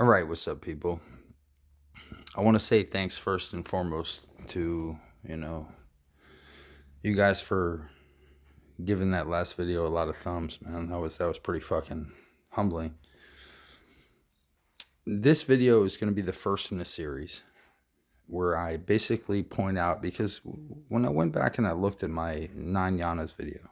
All right, what's up, people? I want to say thanks first and foremost to, you know, you guys for giving that last video a lot of thumbs, man. That was pretty fucking humbling. This video is going to be the first in a series where I basically point out, because when I went back and I looked at my 9 yanas video,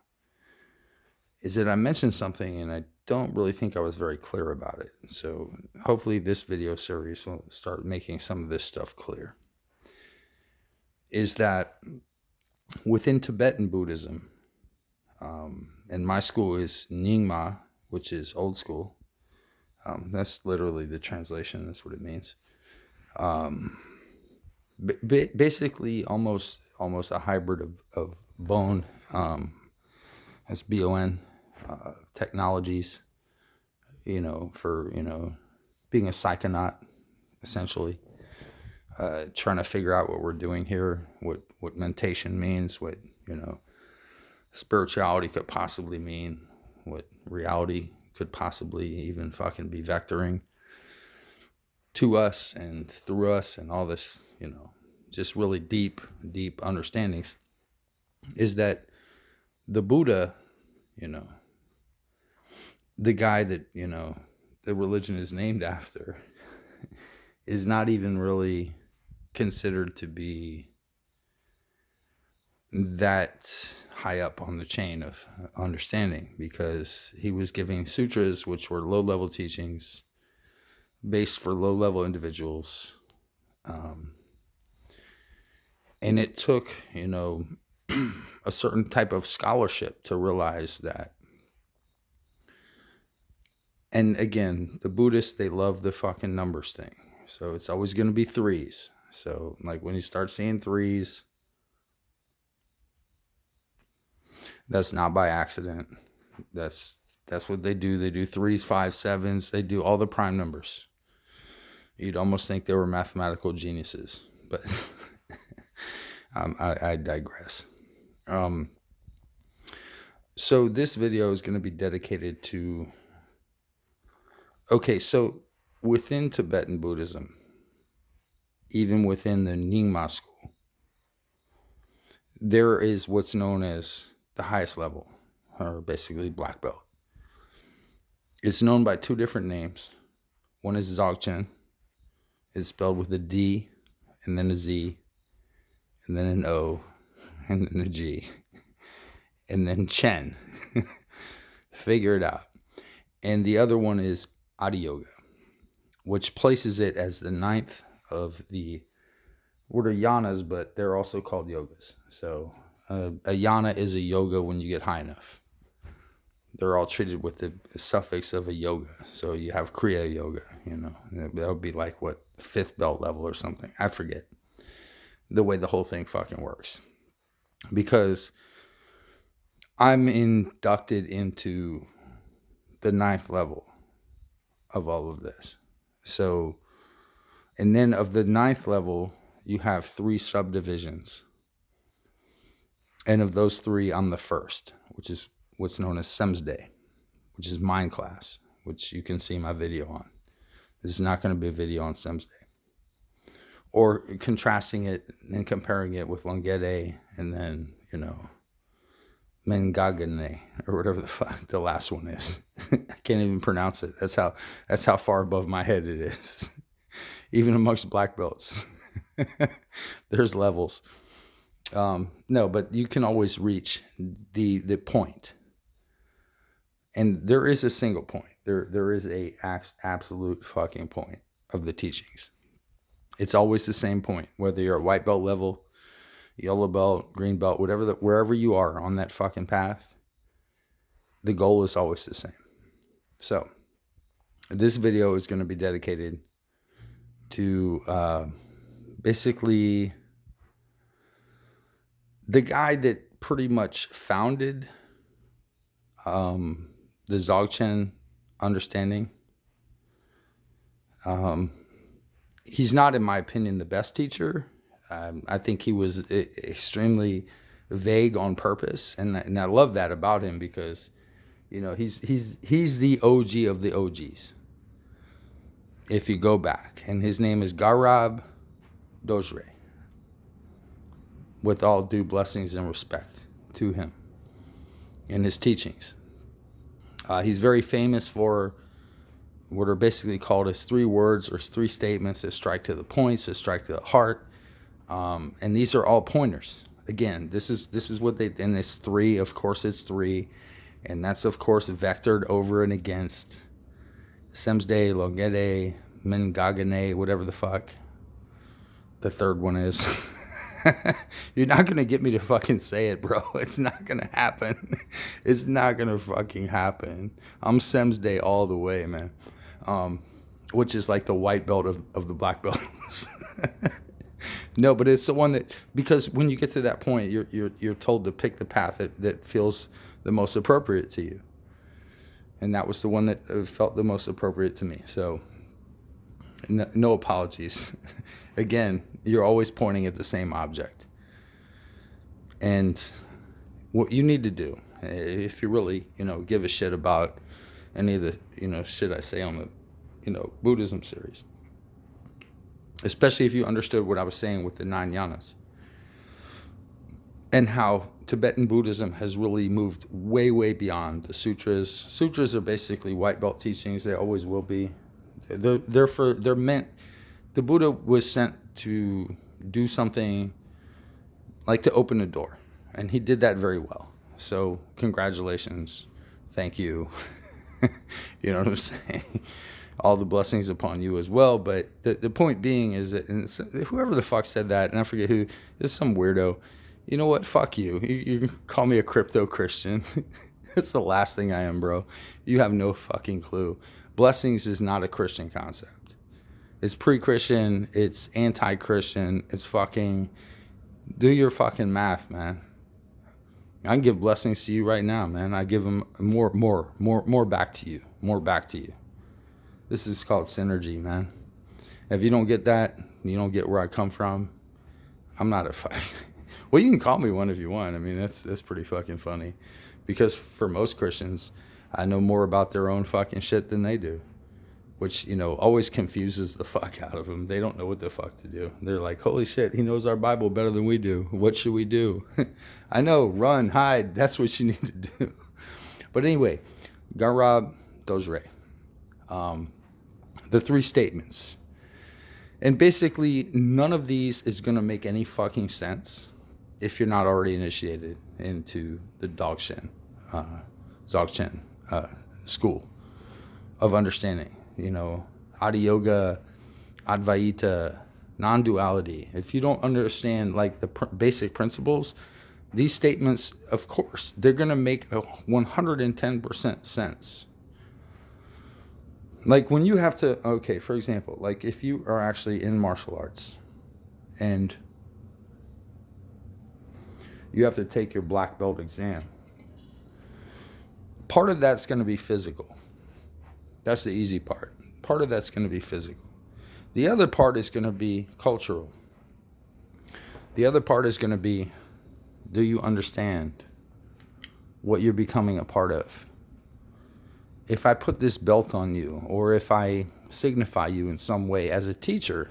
is that I mentioned something and I don't really think I was very clear about it. So hopefully this video series will start making some of this stuff clear. Is that within Tibetan Buddhism, and my school is Nyingma, which is old school. That's literally the translation. That's what it means. Basically, almost a hybrid of Bone, that's BON, technologies. For being a psychonaut, essentially, trying to figure out what we're doing here, what meditation means, what spirituality could possibly mean, what reality could possibly even fucking be vectoring to us and through us, and all this, just really deep understandings, is that the Buddha, the guy that, the religion is named after, is not even really considered to be that high up on the chain of understanding, because he was giving sutras which were low-level teachings based for low-level individuals, and it took a certain type of scholarship to realize that. And again, the Buddhists, they love the fucking numbers thing, so it's always going to be threes. So like when you start seeing threes, that's not by accident. That's what they do. They do threes, fives, sevens. They do all the prime numbers. You'd almost think they were mathematical geniuses, but I digress. So this video is going to be dedicated to, so within Tibetan Buddhism, even within the Nyingma school, there is what's known as the highest level, or basically black belt. It's known by two different names. One is Dzogchen. It's spelled with a D, and then a Z, and then an O, and then a G, and then Chen. Figure it out. And the other one is Adiyoga, which places it as the 9th of the, what are yanas, but they're also called yogas. So a yana is a yoga when you get high enough. They're all treated with the suffix of a yoga. So you have Kriya Yoga, that would be like what, 5th belt level or something. I forget the way the whole thing fucking works, because I'm inducted into the 9th level of all of this. So, and then of the 9th level, you have 3 subdivisions. And of those 3, I'm the first, which is what's known as Semsday, which is mind class, which you can see my video on. This is not going to be a video on Semsday. Or contrasting it and comparing it with Longede, and then, Mengagane, or whatever the fuck the last one is. I can't even pronounce it. That's how far above my head it is. Even amongst black belts, there's levels. No, but you can always reach the point. And there is a single point. There is a absolute fucking point of the teachings. It's always the same point, whether you're at white belt level, yellow belt, green belt, wherever you are on that fucking path, the goal is always the same. So this video is going to be dedicated to basically the guy that pretty much founded the Dzogchen understanding. He's not, in my opinion, the best teacher. I think he was extremely vague on purpose, and I love that about him, because he's the OG of the OGs. if you go back. And his name is Garab Dorje. With all due blessings and respect to him and his teachings. He's very famous for what are basically called as 3 words or 3 statements that strike to the points, that strike to the heart. And these are all pointers. Again, this is what they, and it's 3, of course it's 3. And that's, of course, vectored over and against Semsde, Longede, Mengagane, whatever the fuck the third one is. You're not going to get me to fucking say it, bro. It's not going to happen. It's not going to fucking happen. I'm Semsde all the way, man. Which is like the white belt of the black belts. No, but it's the one that, because when you get to that point, you're told to pick the path that feels the most appropriate to you. And that was the one that felt the most appropriate to me. So no apologies. Again, you're always pointing at the same object. And what you need to do, if you really, give a shit about any of the, shit I say on the, Buddhism series, especially if you understood what I was saying with the 9 yanas and how Tibetan Buddhism has really moved way, way beyond the sutras. Sutras are basically white belt teachings. They always will be. They're meant. The Buddha was sent to do something like to open a door, and he did that very well. So congratulations, thank you. You know what I'm saying? All the blessings upon you as well. But the point being is that, and whoever the fuck said that, and I forget who, is some weirdo. You know what? Fuck you. You can call me a crypto Christian. That's the last thing I am, bro. You have no fucking clue. Blessings is not a Christian concept. It's pre-Christian. It's anti-Christian. It's fucking, do your fucking math, man. I can give blessings to you right now, man. I give them more back to you. More back to you. This is called synergy, man. If you don't get that, you don't get where I come from. I'm not a well, you can call me one if you want. I mean, that's pretty fucking funny. Because for most Christians, I know more about their own fucking shit than they do. Which, always confuses the fuck out of them. They don't know what the fuck to do. They're like, holy shit, he knows our Bible better than we do. What should we do? I know, run, hide. That's what you need to do. But anyway, Garab Dorje. The 3 statements. And basically, none of these is going to make any fucking sense if you're not already initiated into the Dzogchen school of understanding. Adi Yoga, Advaita, non-duality. If you don't understand like the basic principles, these statements, of course, they're going to make 110% sense. Like when you have to, okay, for example, like if you are actually in martial arts and you have to take your black belt exam, part of that's going to be physical. That's the easy part. Part of that's going to be physical. The other part is going to be cultural. The other part is going to be, do you understand what you're becoming a part of? If I put this belt on you, or if I signify you in some way as a teacher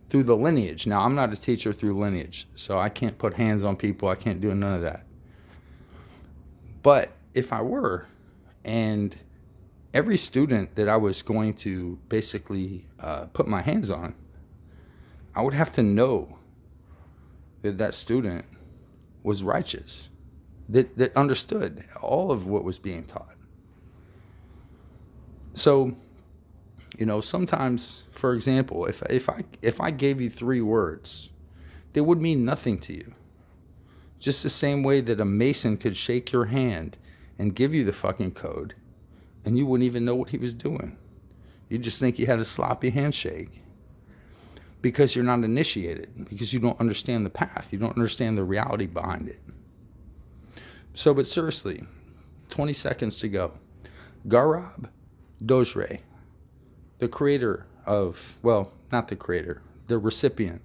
through the lineage. Now, I'm not a teacher through lineage, so I can't put hands on people. I can't do none of that. But if I were, and every student that I was going to basically put my hands on, I would have to know that that student was righteous, that understood all of what was being taught. So, sometimes, for example, if I gave you 3 words, they would mean nothing to you. Just the same way that a mason could shake your hand and give you the fucking code, and you wouldn't even know what he was doing. You just think he had a sloppy handshake because you're not initiated, because you don't understand the path. You don't understand the reality behind it. So, but seriously, 20 seconds to go. Garab Dorje, the creator of, well, not the creator, the recipient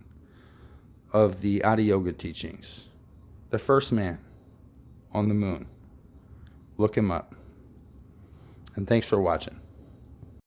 of the Adi Yoga teachings, the first man on the moon. Look him up. And thanks for watching.